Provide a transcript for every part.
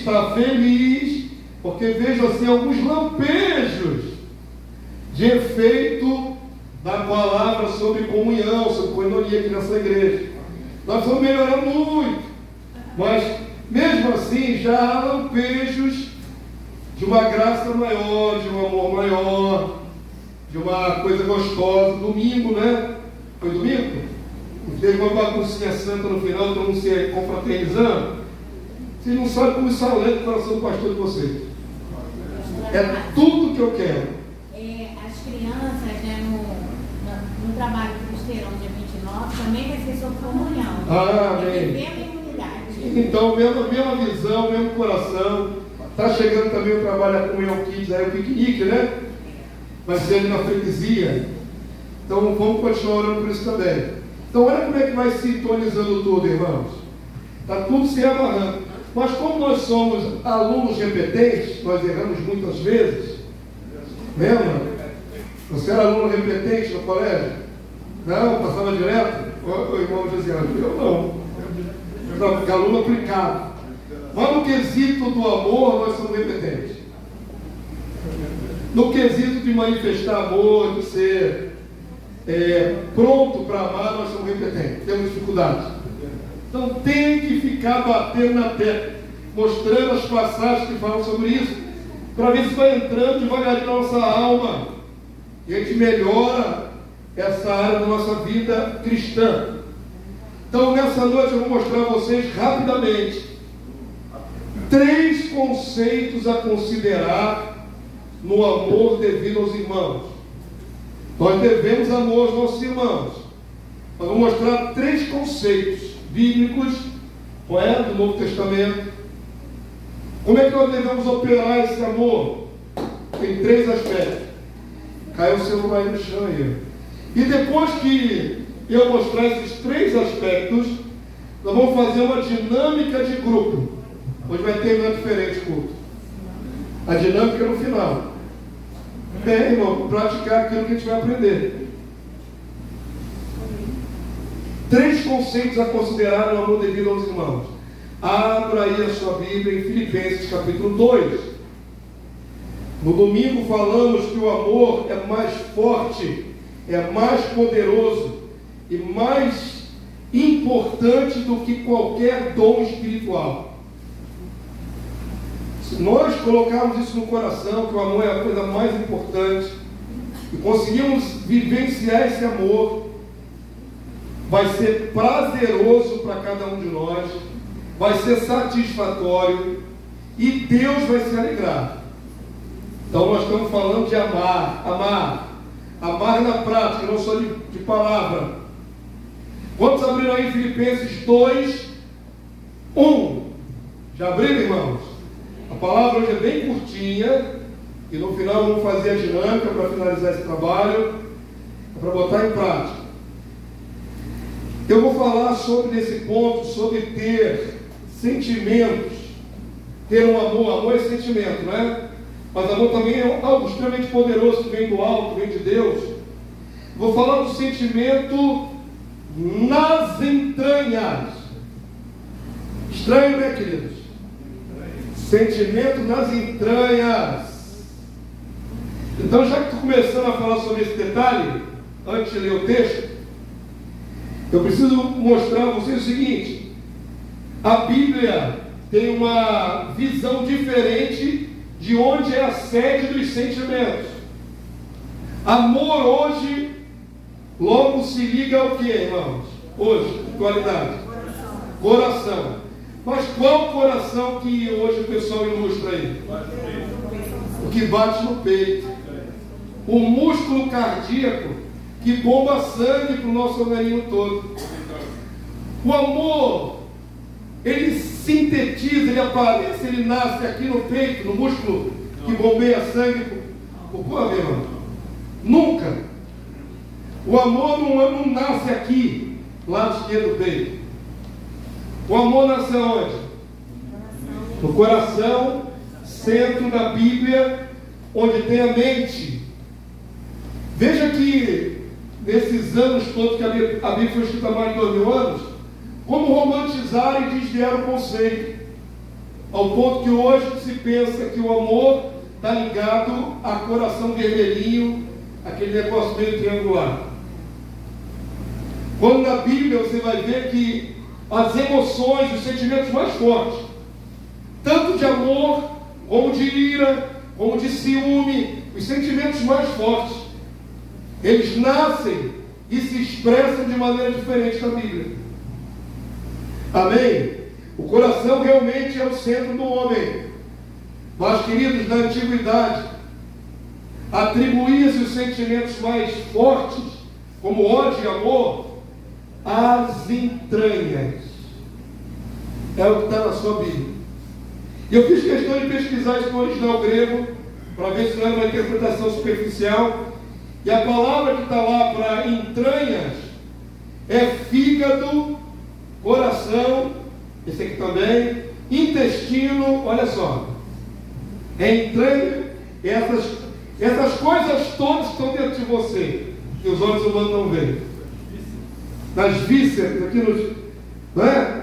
está feliz, porque vejo assim alguns lampejos de efeito da palavra sobre comunhão, sobre coinonia aqui nessa igreja. Nós vamos melhorar muito, mas mesmo assim já há lampejos de uma graça maior, de um amor maior, de uma coisa gostosa. Domingo, né? Foi domingo? Teve uma baguncinha santa no final, todo mundo se confraternizando. Vocês não sabem como isso alenta o coração do pastor de vocês. É tudo que eu quero. As crianças, né, no trabalho cristeirão dia 29, também vai ser sobre comunhão. Amém. Mesma unidade. Então, mesma visão, mesmo coração. Está chegando também o trabalho da Comunhão Kids, aí o piquenique, né? Vai ser ali na freguesia. Então vamos continuar orando por isso também. Então olha como é que vai sintonizando tudo, irmãos. Está tudo se amarrando. Mas como nós somos alunos repetentes, nós erramos muitas vezes. Lembra? Você era aluno repetente no colégio? Não? Passava direto? O irmão dizia, eu não. Eu era aluno aplicado. Mas no quesito do amor, nós somos repetentes. No quesito de manifestar amor, de ser pronto para amar, nós somos repetentes. Temos dificuldade. Então tem que ficar batendo na tecla, mostrando as passagens que falam sobre isso, para ver se vai entrando devagarinho na nossa alma. E a gente melhora essa área da nossa vida cristã. Então nessa noite eu vou mostrar a vocês rapidamente 3 conceitos a considerar no amor devido aos irmãos. Nós devemos amor aos nossos irmãos. Nós vamos mostrar 3 conceitos bíblicos, do Novo Testamento. Como é que nós devemos operar esse amor? Tem 3 aspectos. Caiu o celular aí no chão aí. E depois que eu mostrar esses 3 aspectos, nós vamos fazer uma dinâmica de grupo. Hoje vai terminar diferente o culto. A dinâmica é no final. Irmão, praticar aquilo que a gente vai aprender. 3 conceitos a considerar no amor devido aos irmãos. Abra aí a sua Bíblia em Filipenses capítulo 2. No domingo falamos que o amor é mais forte, é mais poderoso e mais importante do que qualquer dom espiritual. Se nós colocarmos isso no coração, que o amor é a coisa mais importante, e conseguirmos vivenciar esse amor, vai ser prazeroso para cada um de nós, vai ser satisfatório, e Deus vai se alegrar. Então nós estamos falando de amar na prática, não só de palavra. Vamos abrir aí Filipenses 2, 1. Já abriram, irmãos? A palavra hoje é bem curtinha, e no final vamos fazer a dinâmica para finalizar esse trabalho, para botar em prática. Eu vou falar sobre esse ponto, sobre ter sentimentos, ter um amor. Amor é sentimento, não é? Mas amor também é algo extremamente poderoso que vem do alto, vem de Deus. Vou falar do sentimento nas entranhas. Estranho, né, queridos? Sentimento nas entranhas. Então, já que estou começando a falar sobre esse detalhe, antes de ler o texto, eu preciso mostrar a vocês o seguinte: a Bíblia tem uma visão diferente de onde é a sede dos sentimentos. Amor hoje logo se liga ao que, irmãos? Hoje, atualidade. Coração. Mas qual coração que hoje o pessoal ilustra aí? O que bate no peito. O músculo cardíaco que bomba sangue para o nosso organismo todo. O amor, ele sintetiza, ele aparece, ele nasce aqui no peito, no músculo que bombeia sangue por qual, meu irmão? Nunca. O amor não nasce aqui, lado esquerdo do peito. O amor nasce onde? No coração, centro da Bíblia, onde tem a mente. Veja que nesses anos todos que a Bíblia foi escrita há mais de 2000 anos, como romantizaram e desviaram o conceito. ao ponto que hoje se pensa que o amor está ligado a coração vermelhinho, aquele negócio meio triangular. Quando na Bíblia você vai ver que as emoções, os sentimentos mais fortes, tanto de amor, como de ira, como de ciúme, os sentimentos mais fortes, eles nascem e se expressam de maneira diferente na Bíblia. Amém? O coração realmente é o centro do homem. Mas, queridos, na antiguidade, atribuía-se os sentimentos mais fortes, como ódio e amor, às entranhas. É o que está na sua Bíblia. E eu fiz questão de pesquisar isso no original grego, para ver se não era uma interpretação superficial. E a palavra que está lá para entranhas é fígado, coração, esse aqui também, intestino, olha só. É entranha, essas coisas todas estão dentro de você, que os olhos humanos não veem. Nas vísceras,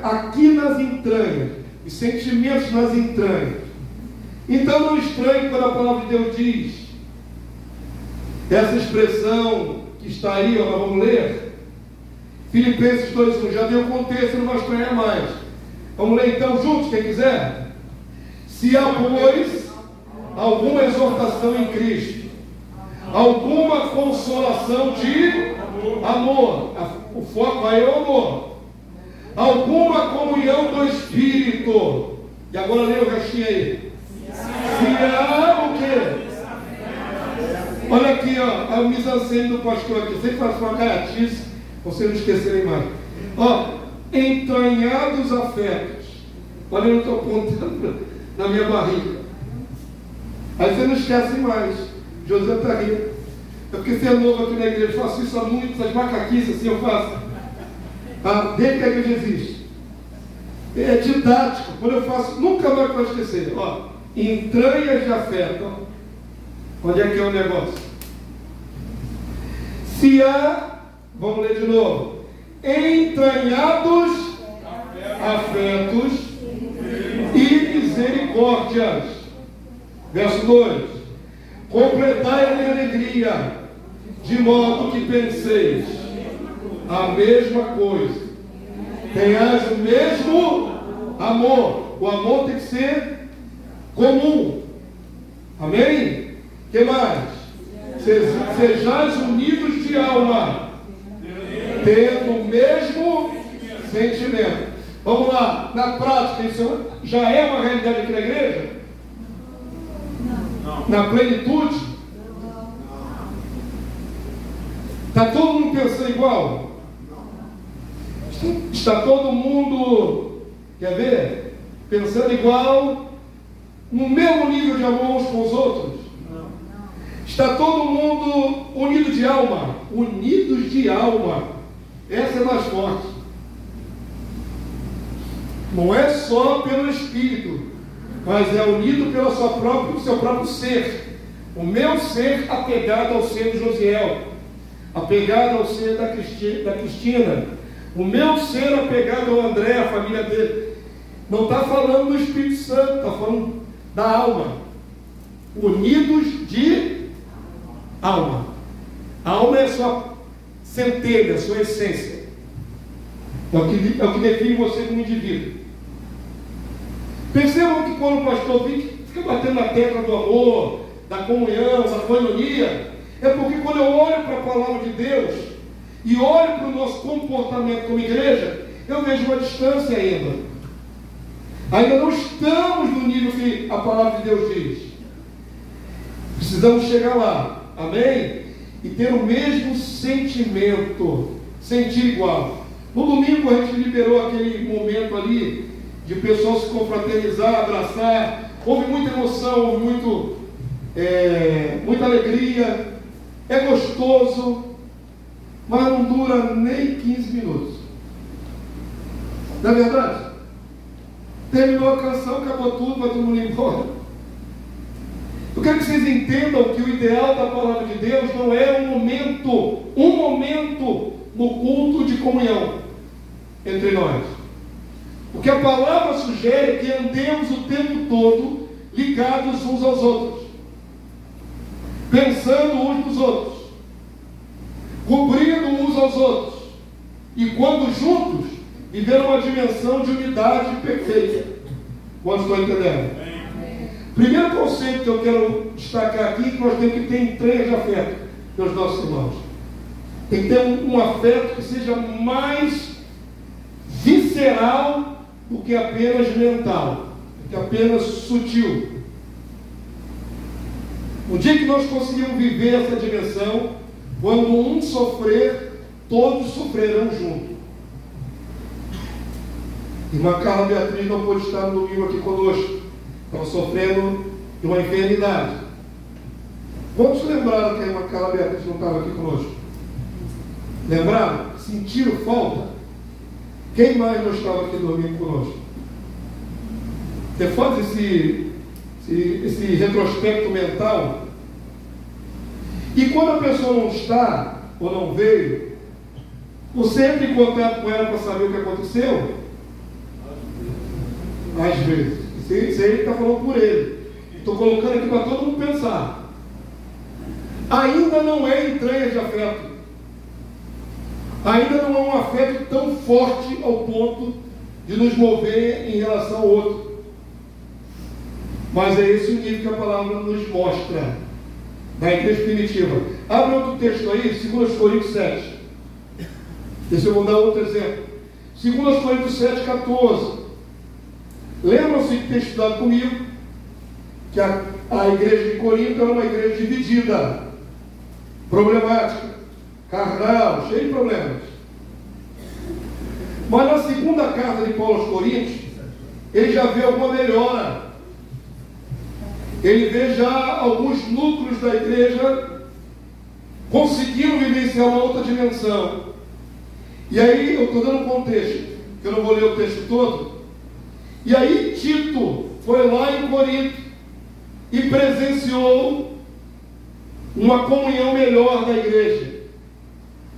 aqui nas entranhas, os sentimentos nas entranhas. Então não estranhe quando a palavra de Deus diz, essa expressão que está aí, nós vamos ler, Filipenses 2:1, já deu contexto, não vai estranhar mais. Vamos ler então juntos, quem quiser. Se há, pois, alguma exortação em Cristo, alguma consolação de amor, o foco aí é o amor, alguma comunhão do Espírito, e agora lê o restinho aí. Se há o quê? Olha aqui, ó, o mise-en-scène do pastor aqui, sempre faz uma caratice, vocês não esquecerem mais. Ó, entranhados afetos. Olha, eu estou apontando na minha barriga. Aí você não esquece mais. José está rindo. É porque você é novo aqui na igreja, eu faço isso há muito, essas macaquices assim eu faço. Desde que a igreja existe. É didático. Quando eu faço, nunca mais vai esquecer. Ó, entranhas de afeto. Onde é que é o negócio? Se há, vamos ler de novo, entranhados afetos e misericórdias. Verso 2: completai a minha alegria, de modo que penseis a mesma coisa, tenhais o mesmo amor. O amor tem que ser comum. Amém? O que mais? Sejais unidos de alma, tendo o mesmo sentimento. Vamos lá, na prática, isso já é uma realidade aqui na igreja? Não. Na plenitude? Está todo mundo pensando igual? Está todo mundo, quer ver? Pensando igual, no mesmo nível de amor uns com os outros? Está todo mundo unido de alma? Unidos de alma. Essa é mais forte. Não é só pelo Espírito, mas é unido pelo seu próprio ser. O meu ser apegado ao ser de Josiel, apegado ao ser da Cristina, o meu ser apegado ao André, a família dele. Não está falando do Espírito Santo, está falando da alma. Unidos de alma. A alma é a sua centelha, a sua essência. É o que define você como indivíduo. Percebam que quando o pastor fica batendo na tecla do amor, da comunhão, da coinonia, é porque quando eu olho para a palavra de Deus e olho para o nosso comportamento como igreja, eu vejo uma distância ainda. Ainda não estamos no nível que a palavra de Deus diz. Precisamos chegar lá. Amém? E ter o mesmo sentimento, sentir igual. No domingo a gente liberou aquele momento ali de o pessoal se confraternizar, abraçar. Houve muita emoção, houve muita alegria. É gostoso, mas não dura nem 15 minutos. Não é verdade? Terminou a canção, acabou tudo, vai todo mundo embora. Eu quero que vocês entendam que o ideal da palavra de Deus não é um momento no culto de comunhão entre nós. Porque a palavra sugere que andemos o tempo todo ligados uns aos outros, pensando uns nos outros, cobrindo uns aos outros, e quando juntos, viver uma dimensão de unidade perfeita. Quantos estão entendendo? Primeiro conceito que eu quero destacar aqui, que nós temos que ter entranhas de afeto pelos nossos irmãos. Tem que ter um afeto que seja mais visceral do que apenas mental, do que apenas sutil. O dia que nós conseguimos viver essa dimensão, quando um sofrer, todos sofrerão junto. Irmã Carla Beatriz não pôde estar no domingo aqui conosco, estava sofrendo de uma enfermidade. Quantos lembraram que a irmã Carla Beatriz não estava aqui conosco? Lembraram? Sentiram falta? Quem mais não estava aqui domingo conosco? Você faz esse retrospecto mental, e quando a pessoa não está ou não veio, você entra em contato com ela para saber o que aconteceu? Às vezes. Isso aí está falando por ele. Estou colocando aqui para todo mundo pensar. Ainda não é entranha de afeto. Ainda não é um afeto tão forte ao ponto de nos mover em relação ao outro. Mas é esse o nível que a palavra nos mostra na igreja primitiva. Abre outro texto aí, 2 Coríntios 7. Deixa eu dar outro exemplo. 2 Coríntios 7, 14. Lembram-se de ter estudado comigo que a igreja de Corinto era uma igreja dividida, problemática, carnal, cheia de problemas. Mas na segunda carta de Paulo aos Coríntios, ele já vê alguma melhora. Ele vê já alguns núcleos da igreja conseguiram vivenciar uma outra dimensão. E aí, eu estou dando um contexto, que eu não vou ler o texto todo. E aí Tito foi lá em Corinto e presenciou uma comunhão melhor da igreja.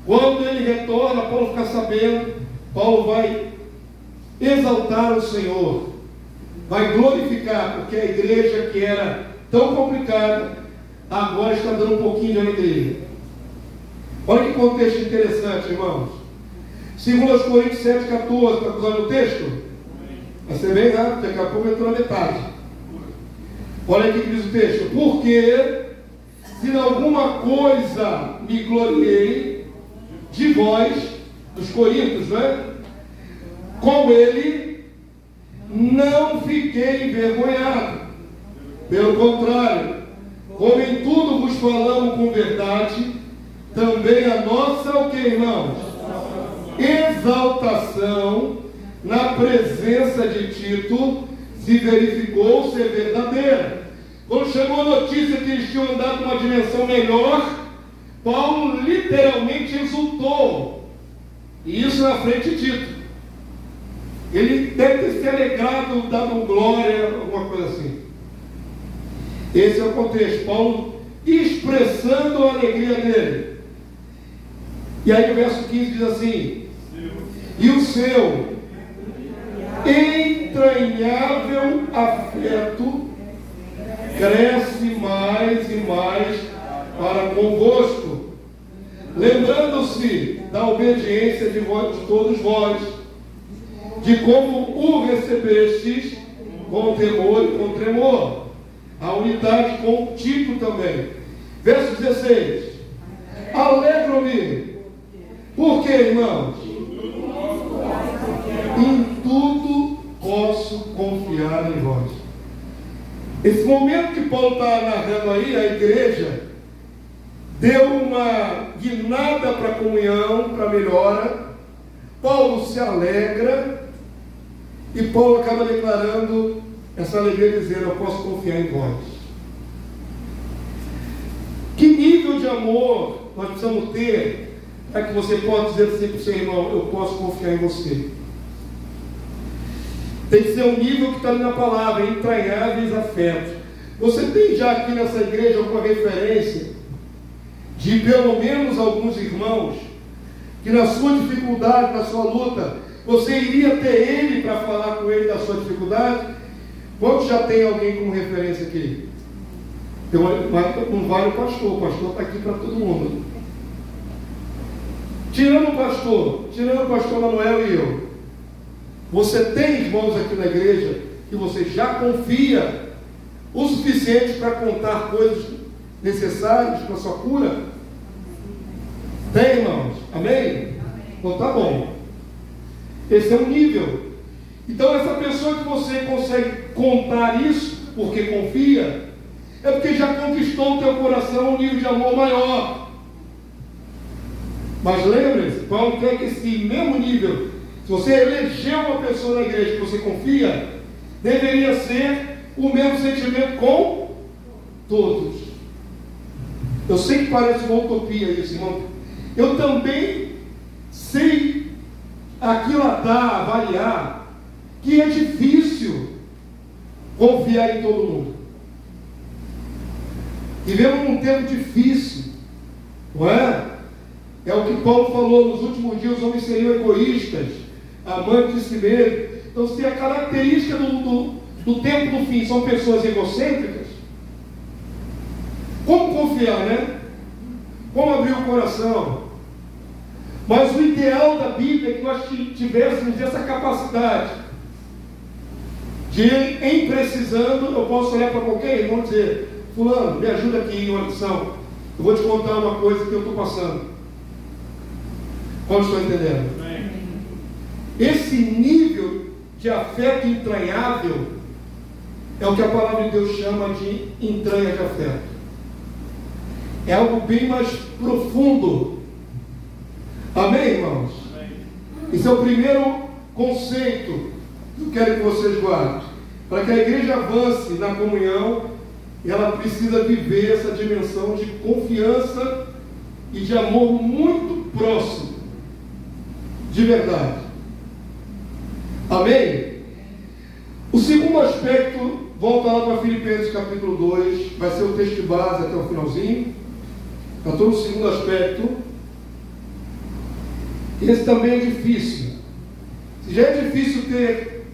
Quando ele retorna, Paulo fica sabendo, Paulo vai exaltar o Senhor, vai glorificar, porque a igreja que era tão complicada, agora está dando um pouquinho de alegria. Olha que contexto interessante, irmãos. 2 Coríntios 7, 14, está usando o texto? Vai ser bem rápido, daqui a pouco entrou na metade. Olha aqui que diz o texto: porque se em alguma coisa me gloriei de vós, dos coríntios, não é? Com ele não fiquei envergonhado. Pelo contrário, como em tudo vos falamos com verdade, também a nossa, o que, irmãos? Exaltação na presença de Tito se verificou ser verdadeira. Quando chegou a notícia que eles tinham andado numa dimensão melhor, Paulo literalmente exultou. E isso na frente de Tito. Ele deve ter se alegrado, dado glória, alguma coisa assim. Esse é o contexto. Paulo expressando a alegria dele. E aí o verso 15 diz assim: e o seu entranhável afeto cresce mais e mais para convosco, lembrando-se da obediência de todos vós, de como o recebestes com temor e com tremor, a unidade com Tito também. Verso 16: alegro-me, porque, irmãos, em tudo posso confiar em vós. Esse momento que Paulo está narrando aí, a igreja deu uma guinada para a comunhão, para a melhora. Paulo se alegra e Paulo acaba declarando essa alegria, dizendo: eu posso confiar em vós. Que nível de amor nós precisamos ter para que você possa dizer assim para o seu irmão: eu posso confiar em você? Tem que ser um nível que está ali na palavra, entranháveis afetos. Você tem já aqui nessa igreja alguma referência de pelo menos alguns irmãos que na sua dificuldade, na sua luta, você iria ter ele para falar com ele da sua dificuldade? Quantos já tem alguém como referência aqui? Não vale o pastor está aqui para todo mundo. Tirando o pastor Manuel e eu, você tem irmãos aqui na igreja que você já confia o suficiente para contar coisas necessárias para a sua cura? Tem, irmãos? Amém? Então tá bom. Esse é um nível. Então essa pessoa que você consegue contar isso porque confia, é porque já conquistou o teu coração um nível de amor maior. Mas lembre-se, Paulo quer que esse mesmo nível, se você elegeu uma pessoa na igreja que você confia, deveria ser o mesmo sentimento com todos. Eu sei que parece uma utopia isso, irmão. Eu também sei aquilatar, avaliar, que é difícil confiar em todo mundo. Vivemos num tempo difícil, não é? É o que Paulo falou, nos últimos dias os homens seriam egoístas, amantes de si mesmos. Então, se a característica do tempo do fim são pessoas egocêntricas, como confiar, né? Como abrir o coração? Mas o ideal da Bíblia é que nós tivéssemos essa capacidade de, em precisando, eu posso olhar para qualquer irmão e dizer: fulano, me ajuda aqui em oração, eu vou te contar uma coisa que eu estou passando. Como estou entendendo? Esse nível de afeto entranhável é o que a palavra de Deus chama de entranha de afeto. É algo bem mais profundo. Amém, irmãos? Amém. Esse é o primeiro conceito que eu quero que vocês guardem. Para que a igreja avance na comunhão, ela precisa viver essa dimensão de confiança e de amor muito próximo, de verdade. Amém? O segundo aspecto, volta lá para Filipenses capítulo 2, vai ser o texto de base até o finalzinho. Eu estou no segundo aspecto. Esse também é difícil. Se já é difícil ter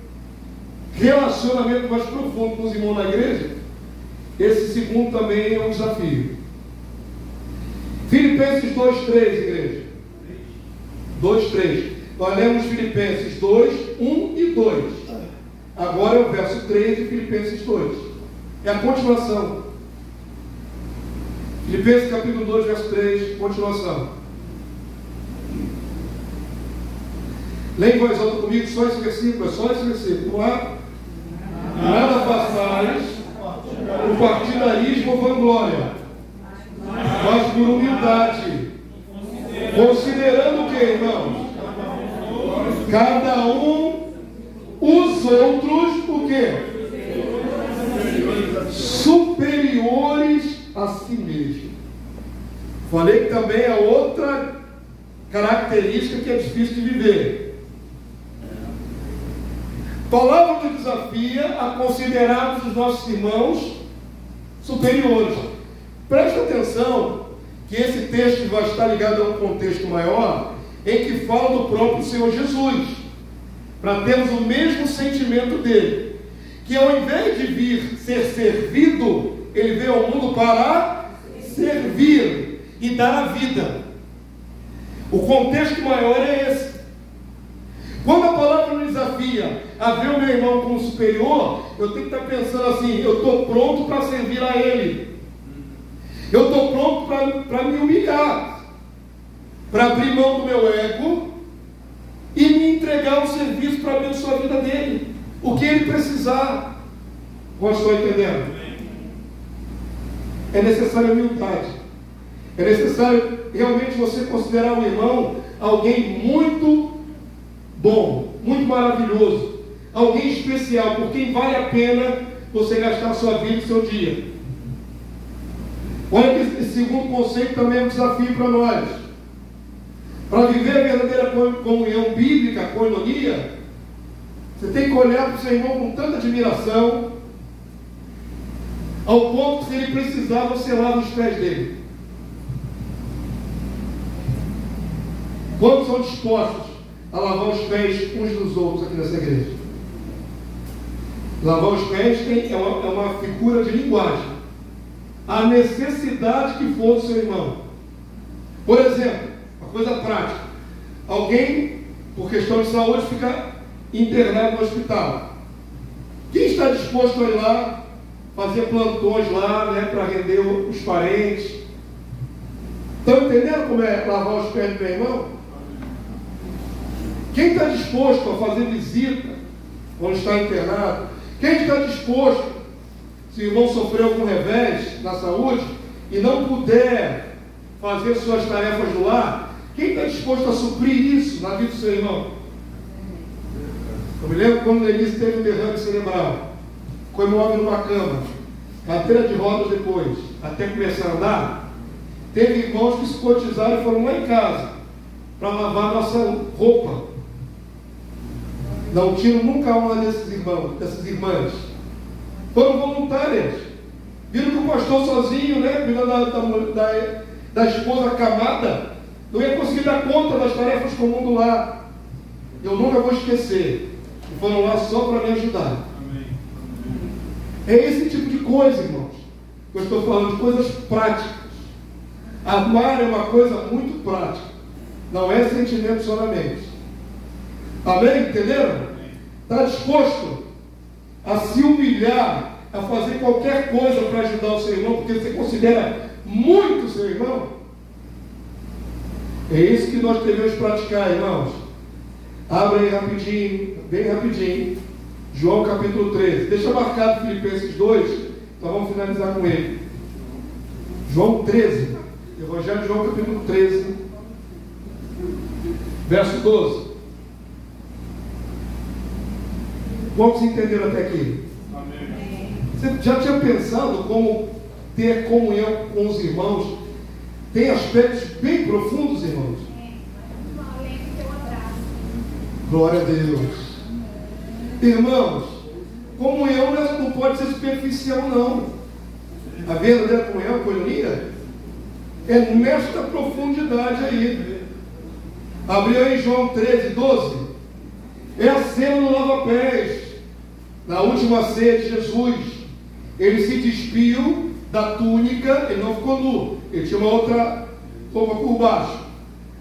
relacionamento mais profundo com os irmãos na igreja, esse segundo também é um desafio. Filipenses 2:3, igreja. 2:3. Nós lemos Filipenses 2, 1 e 2. Agora é o verso 3 de Filipenses 2. É a continuação. Filipenses capítulo 2, verso 3, continuação. Leia em voz alta comigo só esse versículo, é só esse versículo. Vamos lá? Nada façais por partidarismo ou vanglória, mas por humildade, considerando o que, irmãos? Cada um os outros, o que? Superiores a si mesmo. Falei que também é outra característica que é difícil de viver. A palavra nos desafia a considerarmos os nossos irmãos superiores. Preste atenção que esse texto vai estar ligado a um contexto maior, em que fala do próprio Senhor Jesus, para termos o mesmo sentimento dele, que ao invés de vir ser servido, ele veio ao mundo para servir e dar a vida. O contexto maior é esse. Quando a palavra me desafia a ver o meu irmão como superior, eu tenho que estar pensando assim: eu estou pronto para servir a ele, eu estou pronto para me humilhar, para abrir mão do meu ego e me entregar um serviço para abençoar a vida dele, o que ele precisar. Como estou entendendo? É necessária humildade, é necessário realmente você considerar o irmão alguém muito bom, muito maravilhoso, alguém especial, por quem vale a pena você gastar a sua vida e o seu dia. Olha que esse segundo conceito também é um desafio para nós. Para viver a verdadeira comunhão bíblica, koinonia, você tem que olhar para o seu irmão com tanta admiração, ao ponto que, se ele precisar, você lava os pés dele. Quantos são dispostos a lavar os pés uns dos outros aqui nessa igreja. Lavar os pés é uma figura de linguagem. A necessidade que for do seu irmão. Por exemplo, uma coisa prática. Alguém, por questão de saúde, fica internado no hospital. Quem está disposto a ir lá, fazer plantões lá, né, para render os parentes? Estão entendendo como é lavar os pés do meu irmão? Quem está disposto a fazer visita quando está internado? Quem está disposto, se o irmão sofreu algum revés na saúde e não puder fazer suas tarefas do lar, quem está disposto a suprir isso na vida do seu irmão? Eu me lembro quando Denise teve um derrame cerebral, ficou imóvel numa cama, cadeira de rodas depois, até começar a andar. Teve irmãos que se cotizaram e foram lá em casa para lavar nossa roupa. Não tiro nunca uma desses irmãos, dessas irmãs. Foram voluntárias. Viram que o pastor sozinho, né, cuidando da esposa acamada, não ia conseguir dar conta das tarefas comuns do lar. Eu nunca vou esquecer. E foram lá só para me ajudar. Amém. É esse tipo de coisa, irmãos. Eu estou falando de coisas práticas. Amar é uma coisa muito prática. Não é sentimento solamente. Amém? Entenderam? Está disposto a se humilhar, a fazer qualquer coisa para ajudar o seu irmão, porque você considera muito o seu irmão? É isso que nós devemos praticar, irmãos. Abra aí rapidinho, bem rapidinho, João capítulo 13. Deixa marcado Filipenses 2, nós vamos finalizar com ele. João 13, Evangelho de João capítulo 13, verso 12. Quantos entenderam até aqui? Amém. Você já tinha pensado como ter comunhão com os irmãos tem aspectos bem profundos, irmãos? Glória a Deus. Irmãos, comunhão não pode ser superficial, não. A verdadeira comunhão, coinonia, é nesta profundidade aí. Abriu aí João 13, 12. É a cena do lava-pés. Na última ceia de Jesus, ele se despiu da túnica, ele não ficou nu, ele tinha uma outra roupa por baixo,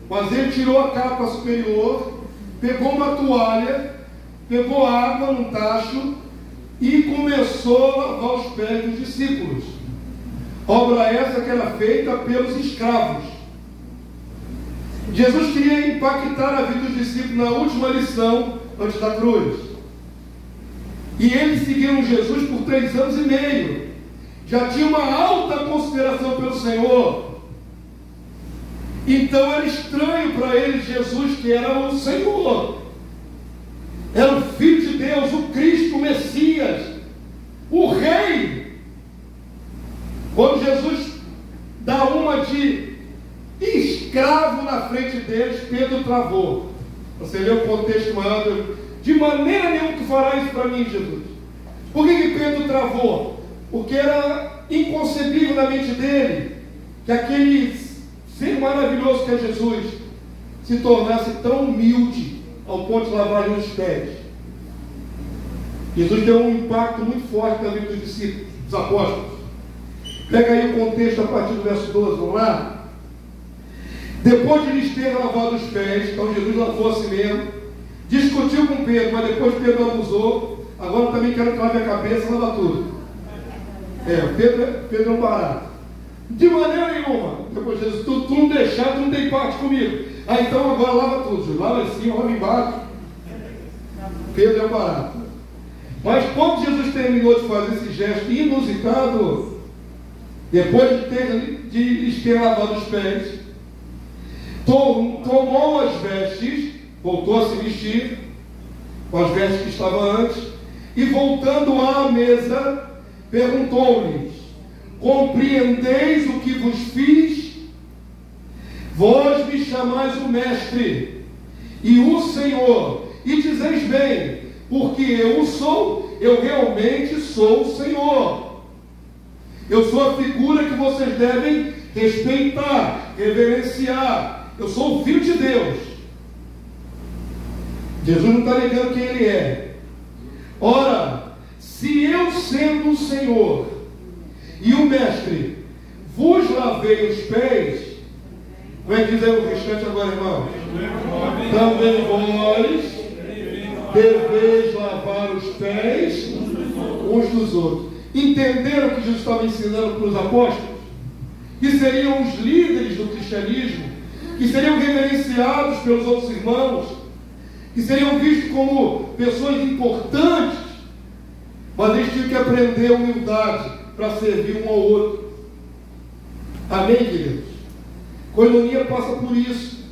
mas ele tirou a capa superior, pegou uma toalha, pegou água num tacho e começou a lavar os pés dos discípulos. Obra essa que era feita pelos escravos. Jesus queria impactar a vida dos discípulos na última lição antes da cruz. E eles seguiram Jesus por 3 anos e meio. Já tinha uma alta consideração pelo Senhor. Então era estranho para eles Jesus, que era o Senhor, era o Filho de Deus, o Cristo, o Messias, o Rei. Quando Jesus dá uma de escravo na frente deles, Pedro travou. Você lê o contexto maior. De maneira nenhuma tu farás isso para mim, Jesus. Por que Pedro travou? Porque era inconcebível na mente dele que aquele ser maravilhoso que é Jesus se tornasse tão humilde ao ponto de lavar os pés. Jesus deu um impacto muito forte na vida dos discípulos, dos apóstolos. Pega aí o contexto a partir do verso 12, vamos lá? Depois de lhes ter lavado os pés, então Jesus lavou a si mesmo, discutiu com Pedro, mas depois Pedro abusou. Agora também quero que lave a cabeça, lava tudo. Pedro é um barato. De maneira nenhuma. Depois Jesus, tu não deixar, tu não tem parte comigo. Então agora lava tudo, Jesus. Lava em cima, lava embaixo. Pedro é um barato. Mas quando Jesus terminou de fazer esse gesto inusitado, depois de lhes ter lavado os pés, tomou as vestes, voltou a se vestir com as vestes que estavam antes, e voltando à mesa, perguntou-lhes: compreendeis o que vos fiz? Vós me chamais o Mestre e o Senhor, e dizeis bem, porque eu o sou, eu realmente sou o Senhor. Eu sou a figura que vocês devem respeitar, reverenciar. Eu sou o Filho de Deus. Jesus não está negando quem ele é. Ora, se eu sendo o Senhor e o Mestre vos lavei os pés, como é que diz aí o restante agora, irmão? Também vós deveis lavar os pés uns dos outros. Entenderam o que Jesus estava ensinando para os apóstolos? Que seriam os líderes do cristianismo, que seriam reverenciados pelos outros irmãos, que seriam vistos como pessoas importantes, mas eles tinham que aprender humildade para servir um ao outro. Amém, queridos? Coinonia passa por isso.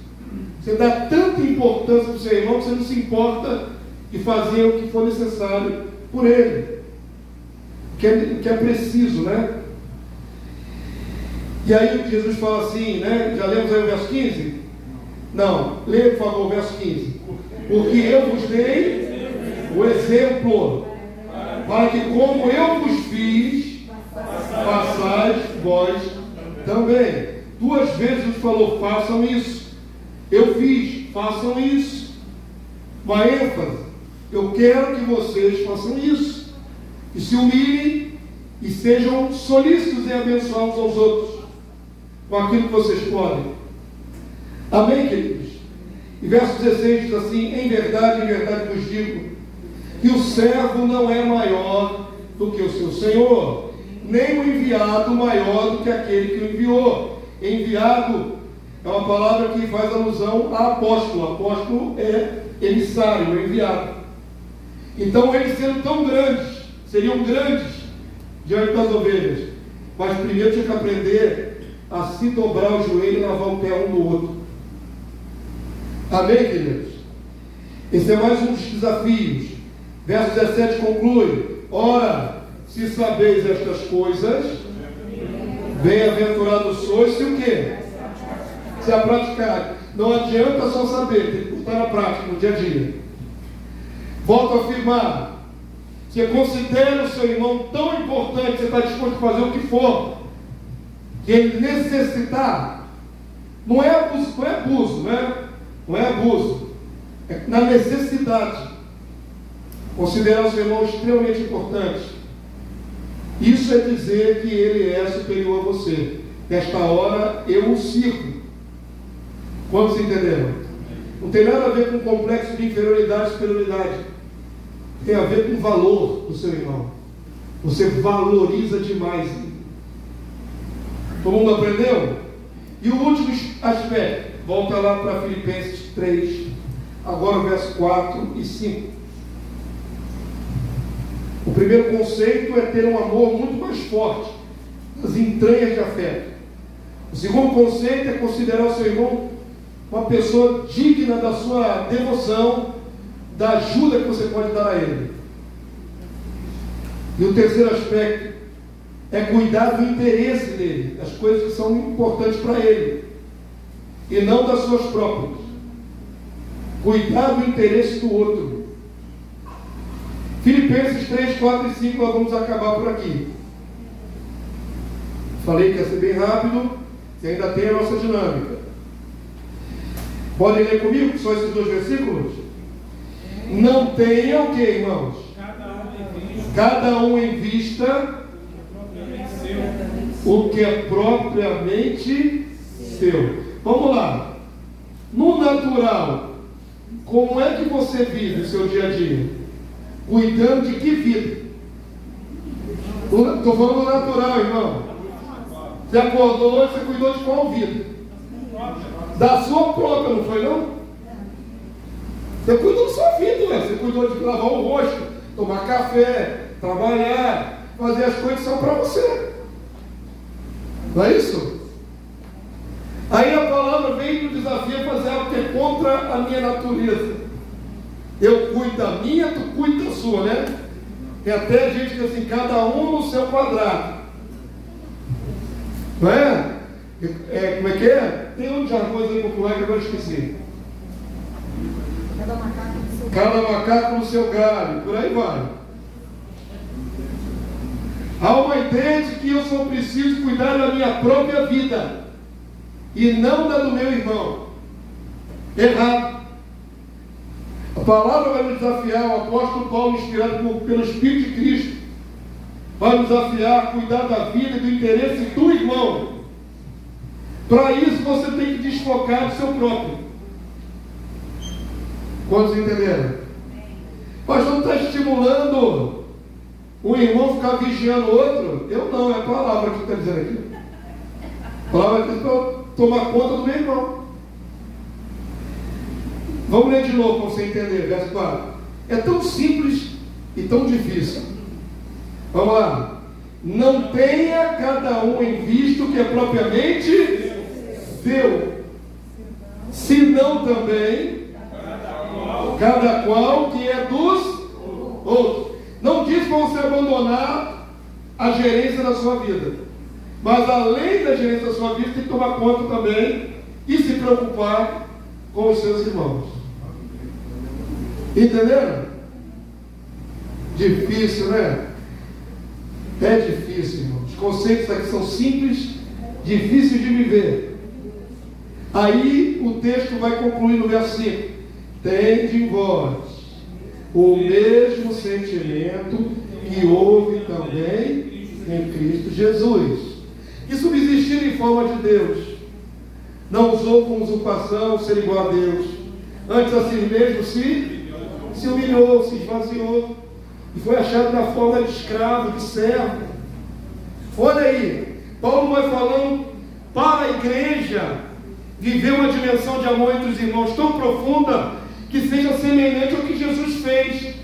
Você dá tanta importância para o seu irmão que você não se importa de fazer o que for necessário por ele, que é preciso, né? E aí Jesus fala assim, né? Já lemos aí o verso 15? Não, leia por favor o verso 15. Porque eu vos dei o exemplo, para que como eu vos fiz, façais vós também. 2 vezes Jesus falou, façam isso. Eu fiz, façam isso. Uma ênfase, eu quero que vocês façam isso. E se humilhem e sejam solícitos em abençoar uns aos outros, com aquilo que vocês podem. Amém, queridos? E verso 16 diz assim, em verdade vos digo, que o servo não é maior do que o seu senhor, nem o enviado maior do que aquele que o enviou. Enviado é uma palavra que faz alusão a apóstolo. Apóstolo é emissário, é enviado. Então eles sendo tão grandes, seriam grandes diante das ovelhas, mas primeiro tinha que aprender a se dobrar o joelho e lavar o pé um do outro. Amém, queridos? Esse é mais um dos desafios. Verso 17 conclui, ora, se sabeis estas coisas, bem-aventurados sois, se o quê? Se a praticar. Não adianta só saber, tem que botar na prática, no dia a dia. Volto a afirmar, você considera o seu irmão tão importante, você está disposto a fazer o que for, que ele necessitar, não é abuso, é na necessidade. Considerar o seu irmão extremamente importante. Isso é dizer que ele é superior a você. Nesta hora eu o sirvo. Quantos entenderam? Não tem nada a ver com complexo de inferioridade e superioridade. Tem a ver com o valor do seu irmão. Você valoriza demais. Todo mundo aprendeu? E o último aspecto, volta lá para Filipenses 3, agora o verso 4 e 5. O primeiro conceito é ter um amor muito mais forte, as entranhas de afeto. O segundo conceito é considerar o seu irmão uma pessoa digna da sua devoção, da ajuda que você pode dar a ele. E o terceiro aspecto é cuidar do interesse dele, das coisas que são importantes para ele, e não das suas próprias. Cuidar do interesse do outro. Filipenses 3, 4 e 5, nós vamos acabar por aqui. Falei que ia ser bem rápido, e ainda tem a nossa dinâmica. Podem ler comigo, só esses 2 versículos? Não tenha o que, irmãos? Cada um em vista o que é propriamente seu. Vamos lá. No natural, como é que você vive o seu dia a dia? Cuidando de que vida? Estou falando do natural, irmão. Você acordou hoje, você cuidou de qual vida? Da sua própria, não foi não? Você cuidou da sua vida, ué. Você cuidou de lavar o rosto, tomar café, trabalhar, fazer as coisas que são para você. Não é isso? Aí a palavra vem no desafio a fazer algo que é contra a minha natureza. Eu cuido da minha, tu cuida da sua, né? Tem até gente que diz assim, cada um no seu quadrado. Não é? Como é que é? Tem um jargões aí popular que agora eu esqueci. Cada macaco no seu galho, por aí vai. Há uma ideia de que eu só preciso cuidar da minha própria vida e não da do meu irmão. Errado. A palavra vai nos desafiar, o apóstolo Paulo, inspirado pelo Espírito de Cristo, vai nos desafiar a cuidar da vida e do interesse do irmão. Para isso você tem que desfocar do seu próprio. Quantos entenderam? Mas não está estimulando o irmão ficar vigiando o outro? Eu não, é a palavra que está dizendo aqui. A palavra diz para tomar conta do meu irmão. Vamos ler de novo para você entender, verso 4. É tão simples e tão difícil. Vamos lá. Não tenha cada um em vista o que é propriamente seu, senão também cada qual que é dos outros. Não diz para você abandonar a gerência da sua vida, mas além da gerência da sua vida, tem que tomar conta também e se preocupar com os seus irmãos. Entenderam? Difícil, né? É difícil, irmão. Os conceitos aqui são simples, difíceis de viver. Aí o texto vai concluir no verso 5. Tende em vós o mesmo sentimento que houve também em Cristo Jesus, que subsistindo em forma de Deus, não usou com usurpação ser igual a Deus, antes a si mesmo se humilhou, se esvaziou, e foi achado na forma de escravo, de servo. Olha aí, Paulo vai falando para a igreja viver uma dimensão de amor entre os irmãos tão profunda que seja semelhante ao que Jesus fez.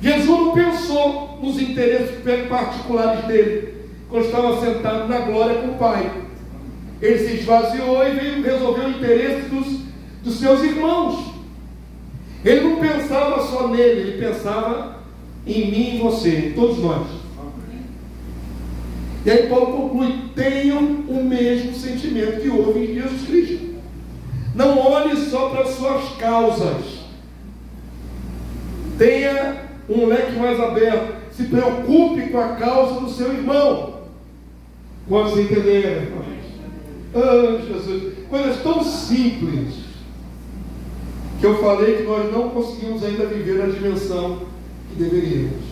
Jesus não pensou nos interesses particulares dele quando estava sentado na glória com o Pai. Ele se esvaziou e veio resolver o interesse dos seus irmãos. Ele não pensava só nele, ele pensava em mim e em você, em todos nós. E aí Paulo conclui: tenham o mesmo sentimento que houve em Jesus Cristo. Não olhe só para as suas causas. Tenha um leque mais aberto. Se preocupe com a causa do seu irmão. Quantos entenderam, irmãos? Oh, Jesus. Coisas tão simples que eu falei que nós não conseguimos ainda viver na dimensão que deveríamos.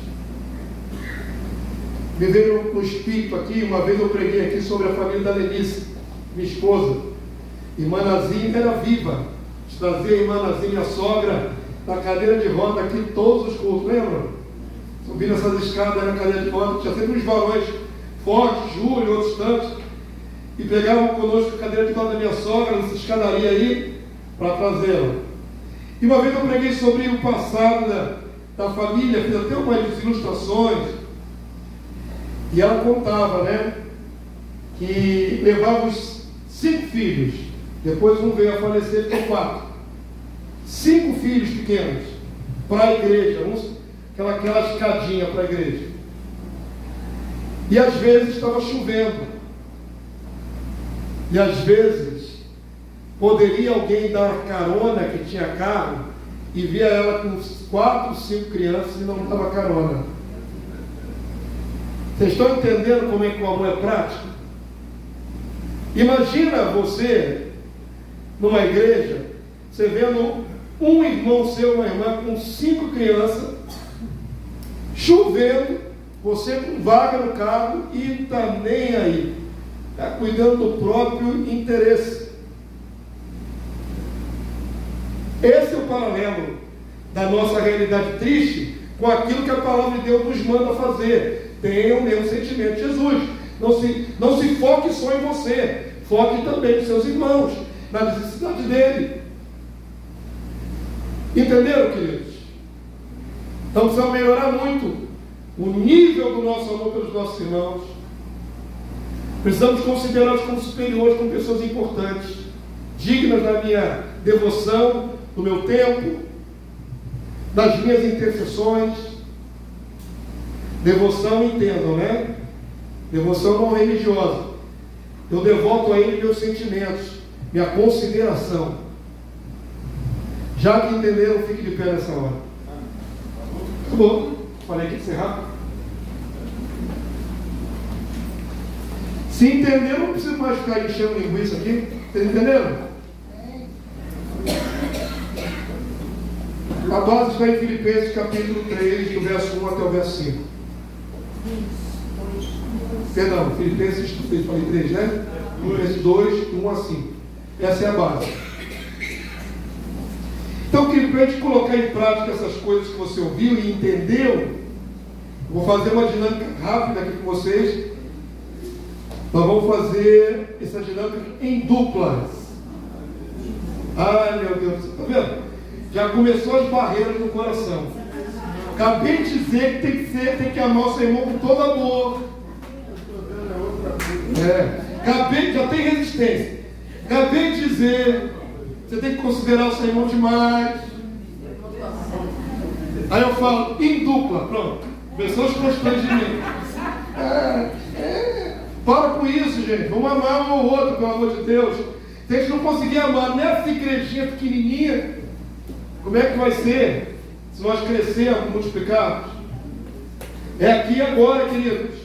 Viver no espírito aqui. Uma vez eu preguei aqui sobre a família da Lenice, minha esposa. Irmã Nazinha era viva. Trazia a irmã Nazinha, minha sogra, na cadeira de roda aqui todos os cultos, lembram? Subindo essas escadas, era cadeira de roda, tinha sempre uns varões fortes, Júlio, outros tantos, e pegavam conosco a cadeira de roda da minha sogra, nessa escadaria aí, para trazê-la. E uma vez eu preguei sobre o passado da família, fiz até umas ilustrações, e ela contava, né, que levava os 5 filhos, depois um veio a falecer, ficou 4. 5 filhos pequenos para a igreja, aquela escadinha para a igreja. E às vezes estava chovendo. E às vezes poderia alguém dar carona que tinha carro e via ela com 4, 5 crianças e não dava carona. Vocês estão entendendo como é que o amor é prático? Imagina você numa igreja, você vendo um irmão seu, uma irmã com 5 crianças, chovendo, você com vaga no carro e está nem aí, está cuidando do próprio interesse. Esse é o paralelo da nossa realidade triste com aquilo que a palavra de Deus nos manda fazer. Tenha o mesmo sentimento de Jesus. Não se foque só em você, foque também nos seus irmãos, na necessidade dele. Entenderam, queridos? Então precisamos melhorar muito o nível do nosso amor pelos nossos irmãos. Precisamos considerá-los como superiores, como pessoas importantes, dignas da minha devoção, do meu tempo, das minhas intercessões. Devoção, entendam, né? Devoção não religiosa. Eu devoto a ele meus sentimentos, minha consideração. Já que entenderam, fique de pé nessa hora. Tá bom. Falei que ia ser rápido. Se entenderam, não precisa mais ficar enchendo linguiça aqui. Vocês entenderam? A base está em Filipenses capítulo 3, do verso 1 até o verso 5. Perdão, Filipenses 3, né? Filipenses 2, 1 a 5. Essa é a base. Então, querido, para a gente colocar em prática essas coisas que você ouviu e entendeu, vou fazer uma dinâmica rápida aqui com vocês. Nós vamos fazer essa dinâmica em duplas. Ai, meu Deus, está vendo? Já começou as barreiras no coração. Acabei de dizer que tem que amar o seu irmão com todo amor. Já tem resistência. Acabei de dizer, você tem que considerar o seu irmão demais. Aí eu falo, em dupla, pronto. Começou os constrangimentos. Para com isso, gente. Vamos amar um ao outro, pelo amor de Deus. Se a gente não conseguir amar nessa igrejinha pequenininha, como é que vai ser se nós crescermos, multiplicarmos? É aqui e agora, queridos.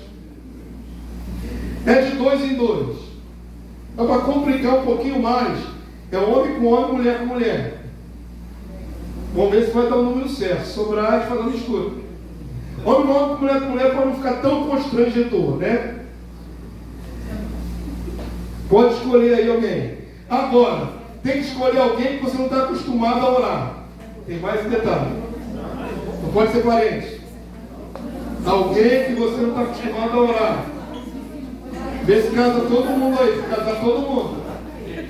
É de 2 em 2. Mas para complicar um pouquinho mais, é homem com homem, mulher com mulher. Vamos ver se vai dar o número certo. Se sobrar, a gente faz a mistura. Homem com homem, com mulher, para não ficar tão constrangedor, né? Pode escolher aí alguém. Agora, tem que escolher alguém que você não está acostumado a orar. Tem mais um detalhe. Não pode ser parente. Alguém que você não está acostumado a orar. Vê se casa todo mundo aí. Se casar todo mundo.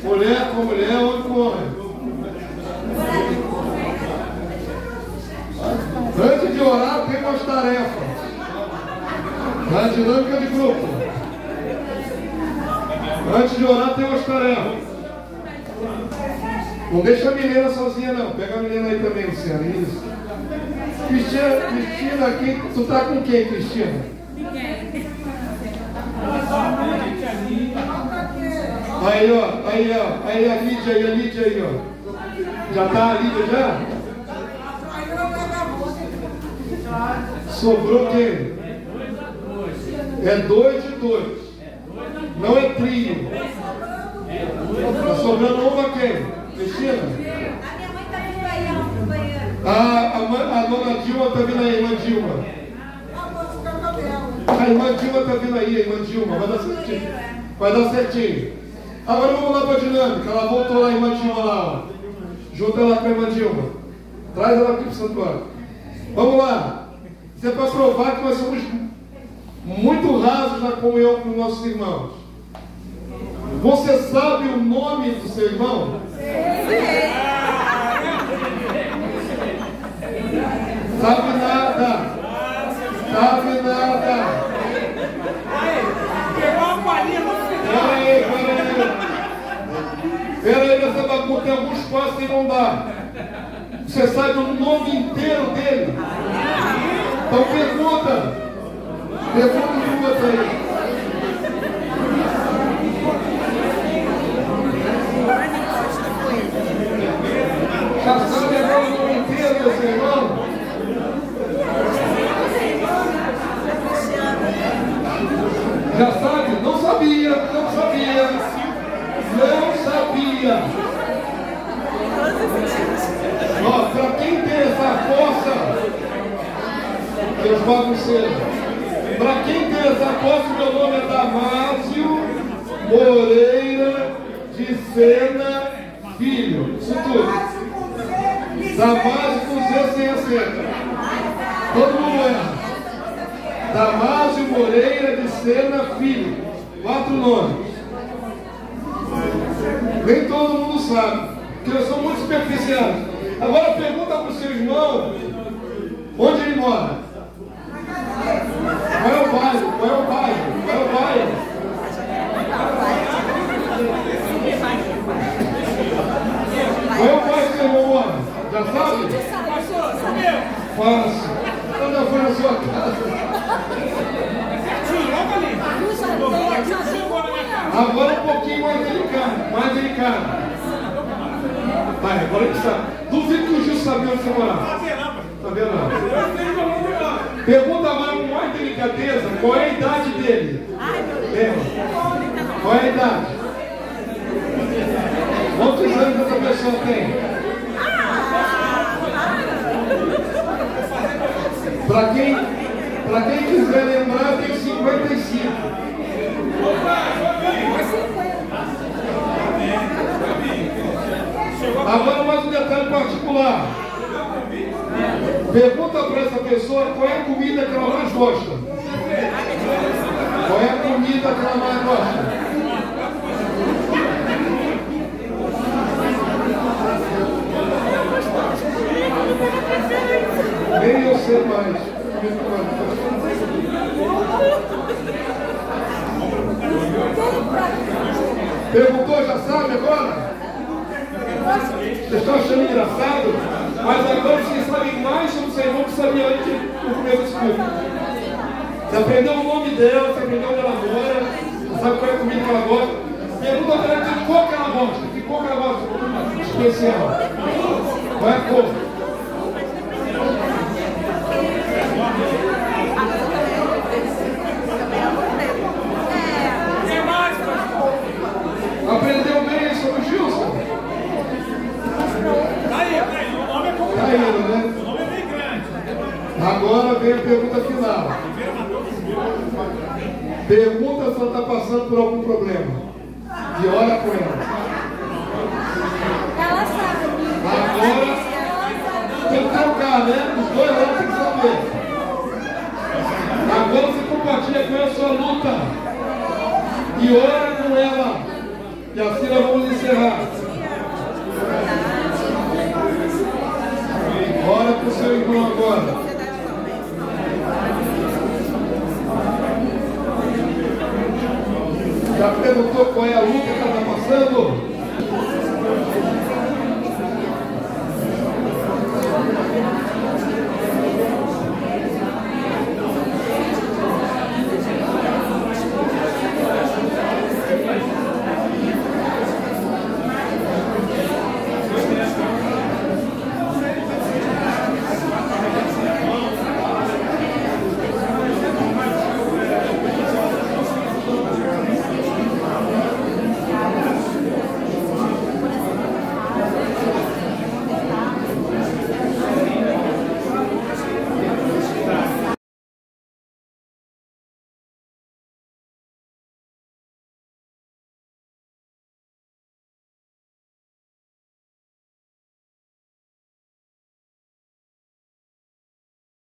Mulher com mulher, homem com homem. Antes de orar, tem umas tarefas. Na dinâmica de grupo. Antes de orar, tem umas tarefas. Não deixa a Milena sozinha, não. Pega a Milena aí também, Luciana. Isso. Cristina, aqui. Tu tá com quem, Cristina? Aí, ó. Aí a Lídia aí, ó. Já tá a Lídia já? Sobrou quem? É 2 de 2. Não é trio. Tá sobrando uma quem? Cristina? A minha mãe está vindo aí, ela foi no banheiro. A dona Dilma está vindo aí, irmã Dilma. A irmã Dilma está vindo aí, irmã Dilma. Vai dar certinho. Vai dar certinho. Agora vamos lá para a dinâmica. Ela voltou lá, a irmã Dilma lá, ó. Junta ela com a irmã Dilma. Traz ela aqui para o santuário. Vamos lá. Isso é para provar que nós somos muito rasos na comunhão com nossos irmãos. Você sabe o nome do seu irmão? Sabe nada. Sabe nada. Peraí, nessa bagunça tem alguns passos que não dá. Você sabe o nome inteiro dele? Então pergunta. Pergunta aí. Já sabe agora o nome inteiro do seu irmão? Já sabe? Não sabia. Ó, para quem tem essa força, Deus bagunceiros. Para quem tem essa força, meu nome é Damásio Moreira de Sena Filho. Isso tudo. Damásio com Z sem acento. Todo mundo erra. Damásio Moreira de Sena Filho. 4 nomes. Nem todo mundo sabe, porque eu sou muito superficial. Agora pergunta para o seu irmão onde ele mora. Qual é o bairro? Qual é o bairro que seu irmão mora? Já sabe? Fácil. Eu já fui na sua casa. Agora um pouquinho mais delicado. Vai, agora que sabe. Duvido que o Gil sabia onde você morava. Sabia não. Pergunta mais com mais delicadeza qual é a idade dele. Qual é a idade? Quantos anos essa pessoa tem? Para quem quiser lembrar, tem 55. Agora mais um detalhe particular. Pergunta para essa pessoa qual é a comida que ela mais gosta. Qual é a comida que ela mais gosta? Nem eu sei mais. Perguntou, já sabe agora? Vocês estão achando engraçado? Mas agora vocês sabem mais sobre o seu irmão que sabia antes do começo desse culto. Você aprendeu o nome dela, você aprendeu onde ela mora, você sabe qual é a comida que ela gosta. Pergunta para ela de cor que ela gosta. Que cor que ela gosta? Especial. Qual é a cor? Aprendeu bem sobre o Gilson? Tá indo, né? Agora vem a pergunta final. Pergunta se ela está passando por algum problema. E ora com ela. Ela sabe. Agora tem que trocar, né? Os dois lados tem que saber. Agora você compartilha com ela a sua luta. E ora com ela. E assim nós vamos encerrar. Ora para o seu irmão agora. Já perguntou qual é a luta que ela está passando?